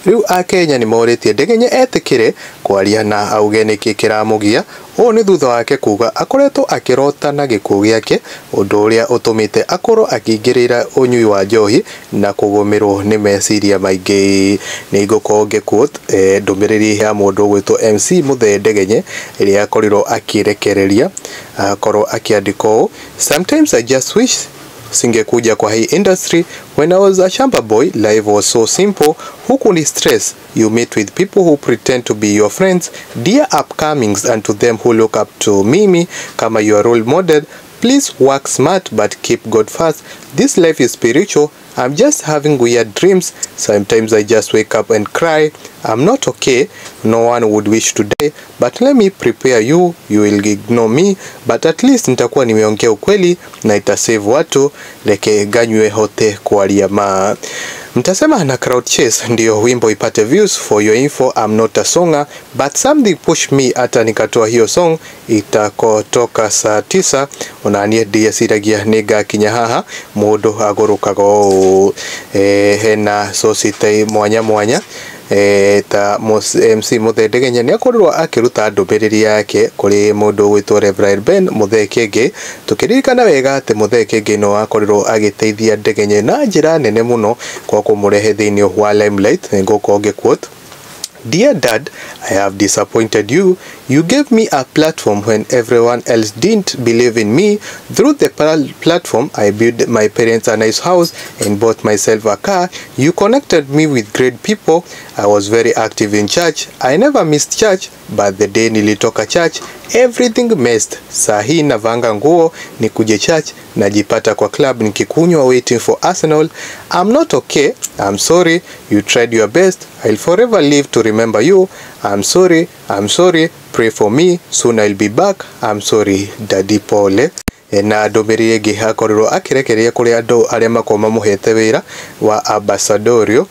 Riu Akenya ni moretie ndegenye etikire kwaria na auge niki kiramugia o ni thutha wake kuga akoretwo akirota na gikuũ giake undu uria utumite akorwo akingirira unyui wa njohi na kugumirwo ni meciria maingi. Ni ngukorwo ngĩquote ndumiriri ya mundu gwitwo MC Muthee Ndegenye iria akorirwo akirekereria akorwo akiandika ũũ: sometimes I just wish singekuja kwa hii industry. When I was a shamba boy, life was so simple. Huku ni stress. You meet with people who pretend to be your friends. Dear upcomings, and to them who look up to Mimi kama your role model, please work smart but keep God first. This life is spiritual. I'm just having weird dreams. Sometimes I just wake up and cry. I'm not okay. No one would wish to die. But let me prepare you. You will ignore me. But at least nitakuwa nimeongea ukweli na itasave watu. Leke ganywe hote kwaria ma. Mtasema na crowd chase ndio wimbo ipate views. For your info, I'm not a songer, but something pushed me hata nikatoa hiyo song. Itakotoka saa 9 onanie dia siragia nega kinyahaha mundu agurukago hena society mwanya mwanya ta MC Muthee Ndegenye ni akorirwo akiruta ndumiriri yake kuri mundu gwitwo Reverend Ben Muthee Kiengei. Tukiririkana wega ati Muthee Kiengei no akorirwo agiteithia Ndegenye na njira nene muno kwa kumurehe thiini wa limelight. Ngukorwo ngĩquote: Dear Dad, I have disappointed you. You gave me a platform when everyone else didn't believe in me. Through the platform, I built my parents a nice house and bought myself a car. You connected me with great people. I was very active in church. I never missed church, but the day nilitoka church, everything messed. Sahi navanga nguo nikuje church, najipata kwa club nikikunywa waiting for Arsenal. I'm not okay. I'm sorry. You tried your best. I'll forever live to remember you. I'm sorry. I'm sorry. Pray for me. Soon I'll be back. I'm sorry. Daddy Pole. Na ndumiriri ingi hakorirwo akirekereria kuri andu aria makoma muhete wira wa ambassadorio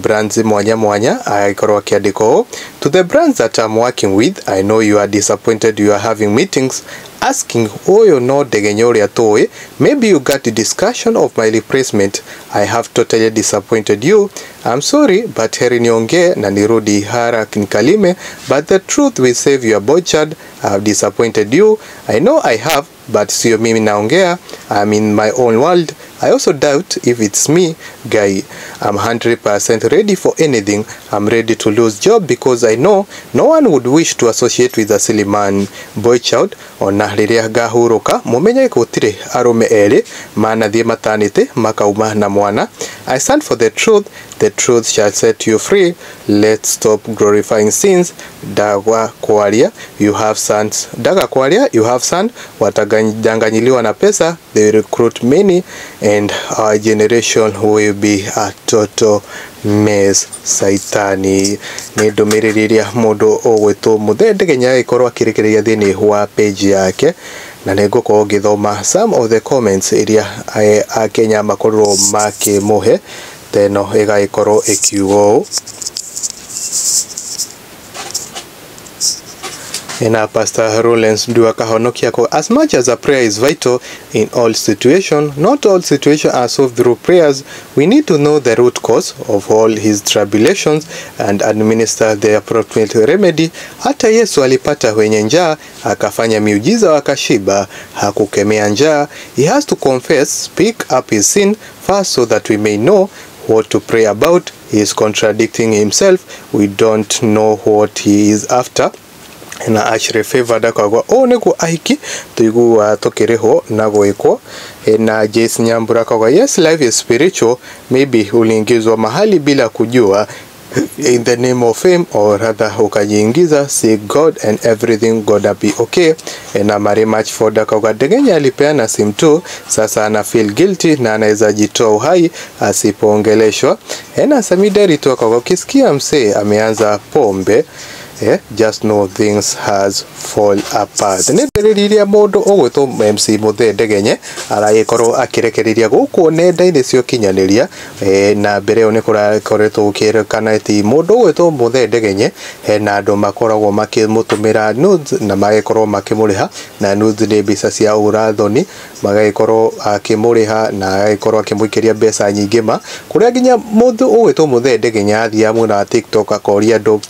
brands mwanya mwanya. Aikorwo akiandika ũũ: To the brands that I'm working with, I know you are disappointed you are having meetings asking oyo no Ndegenye uria tuwi. Maybe you got the discussion of my replacement. I have totally disappointed you. I'm sorry, but heri nionge na nirudi hara nikalime, but the truth will save your boy child. I have disappointed you. I know I have, but sio mimi naongea. I'm in my own world. I also doubt if it's me, guy. I'm 100% ready for anything. I'm ready to lose job because I know no one would wish to associate with a silly man. Boy child, ona riria gahuruka mumenye gutire arume eri manathie maternity makauma na mwana. I stand for the truth. The truth shall set you free. Let's stop glorifying sins. Daga kwaria, you have sons. Daga kwaria, you have sons. Watadanganyiliwa na pesa. They recruit many, and our generation will be a total mess. Saitani. Ni ndumiririria mundu ogwitwo Muthee Ndegenye ikorwo akirekereria thiini wa page yake, na nigukorwo ngithoma some of the comments iria Akenya makorwo makimuhe. Teno igaikorwo ikiugo ena Pastor Rollins ndio akahonokia kwa: As much as a prayer is vital in all situations, not all situations are solved through prayers. We need to know the root cause of all his tribulations and administer the appropriate remedy. Hata Yesu alipata wenye njaa akafanya miujiza wakashiba, hakukemea njaa. He has to confess, speak up his sin first so that we may know what to pray about. He is contradicting himself. We don't know what he is after. Na actually favored akagwa o niguo ahiki tuigua tukiriho na gwikwo. Na Jesse Nyambura akagwa: Yes, life is spiritual. Maybe uliingizwa mahali bila kujua in the name of fame, or rather ukajiingiza. See God and everything gonna be okay. Na Mary Match Ford akagwa: Ndegenye alipeana sim tu, sasa ana feel guilty na anaweza jitoa uhai asipoongeleshwa. Na Samidari tu akagwa: Ukisikia msee ameanza pombe just know things has fall apart. Nĩ ndĩrĩria mũndũ ũgwĩtwo MC Muthii Ndegenye aragĩkorwo akĩrekereria gũkũ nenda-inĩ cia ũkinyanĩria na mbere ĩyo nĩ kũrakoretwo gũkĩrĩkana atĩ mũndũ ũgwĩtwo Muthii Ndegenye hena andũ makoragwo makĩmũtũmĩra nudes na magĩkorwo makĩmũrĩha na nudes nĩ mbeca cia ũrathoni magagĩkorwo akĩmũrĩha na agagĩkorwo akĩmũikĩria mbeca nyingĩ ma kũrĩa nginya mũndũ ũgwĩtwo Muthii Ndegenye athiaga mwena wa TikTok akoria andũ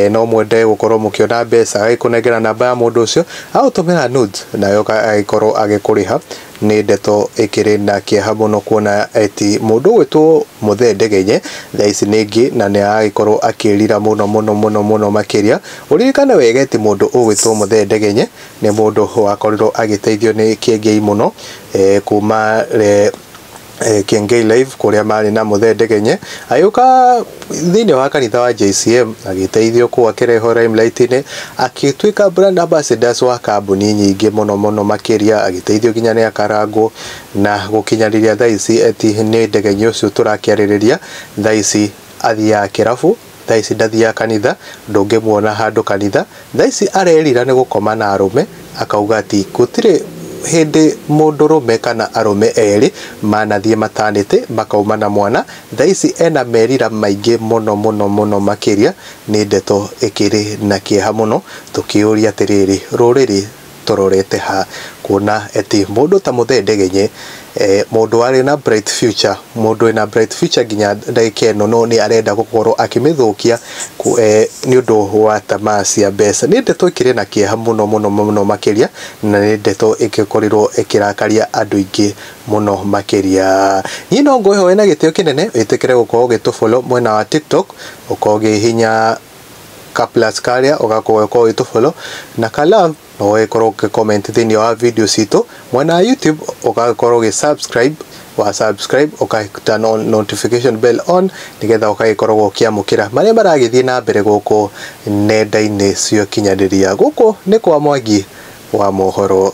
no mwende gũkorwo mũkĩona mbeca agĩkũnengera namba ya mũndũ ũcio agũtũmĩra nudes nayo agĩkorwo agĩkũrĩha nĩ ndeto ĩkĩrĩ na kĩeha mũno kuona ati mũndũ ũgwĩtwo Muthii Ndegenye thaa ici nĩngĩ na nĩ aragĩkorwo akĩrira mũno makĩria ũririkane wega ati mũndũ ũgwĩtwo Muthii Ndegenye nĩ mũndũ wakorirwo agĩteithio nĩ Kiengei mũno kuma Kiengei live kuria mari na Muthii Ndegenye ayuka thĩinĩ wa kanitha wa JCM agĩteithio kwa kĩreho limelight-inĩ akĩtuĩka brand ambassadors wa kambuni nyingĩ mũno makĩria agĩteithio nginya nĩ Karangu na gũkinyanĩria thaa ici ati nĩ Ndegenye ũcio tũrakĩarĩrĩria thaa ici athiaga kĩrabu thaa ici ndathiaga kanitha ndũngĩmuona handũ kanitha thaa ici arerira nĩ gũkoma na arũme akauga ati gũtirĩ hindi Mundurume kana arume eri manathiĩ maternity makauma na mwana thaa ici ena merira maingĩ mũno makĩria nĩ ndeto ĩkĩrĩ na kĩeha mũno tũkĩũria atĩrĩrĩ rũrĩrĩ tũrorete ha kuona ati mũndũ ta Muthii Ndegenye mũndũ arĩ na bright future mũndũ ena bright future nginya ndagĩka ĩno no nĩ arenda gũkorwo akĩmĩthũkia nĩ ũndũ wa tamaa cia mbeca nĩ ndeto ĩkĩrĩ na kĩeha mũno makĩria na nĩ ndeto ĩgĩkorirwo ĩkĩrakaria andũ aingĩ mũno makĩria niĩ no ngũhe na gĩtĩo kĩnene wĩtĩkĩre gũkorwo ũgĩtũfollow mwena wa TikTok ũkorwo ũgĩhihinya plus karia ũgakorwo ũgĩtũfollow na love no ũgakorwo ũgĩcomment thĩinĩ wa video ciitũ mwena wa YouTube ũgakorwo ũgĩsubscribe subscribe turn on notification bell on nigetha ũgagĩkorwo ũkĩamũkĩra marĩa maragĩthiĩ na mbere gũkũ nenda-inĩ cia ũkinyanĩria gũkũ nĩ kwa Mwangi wa Mohoro.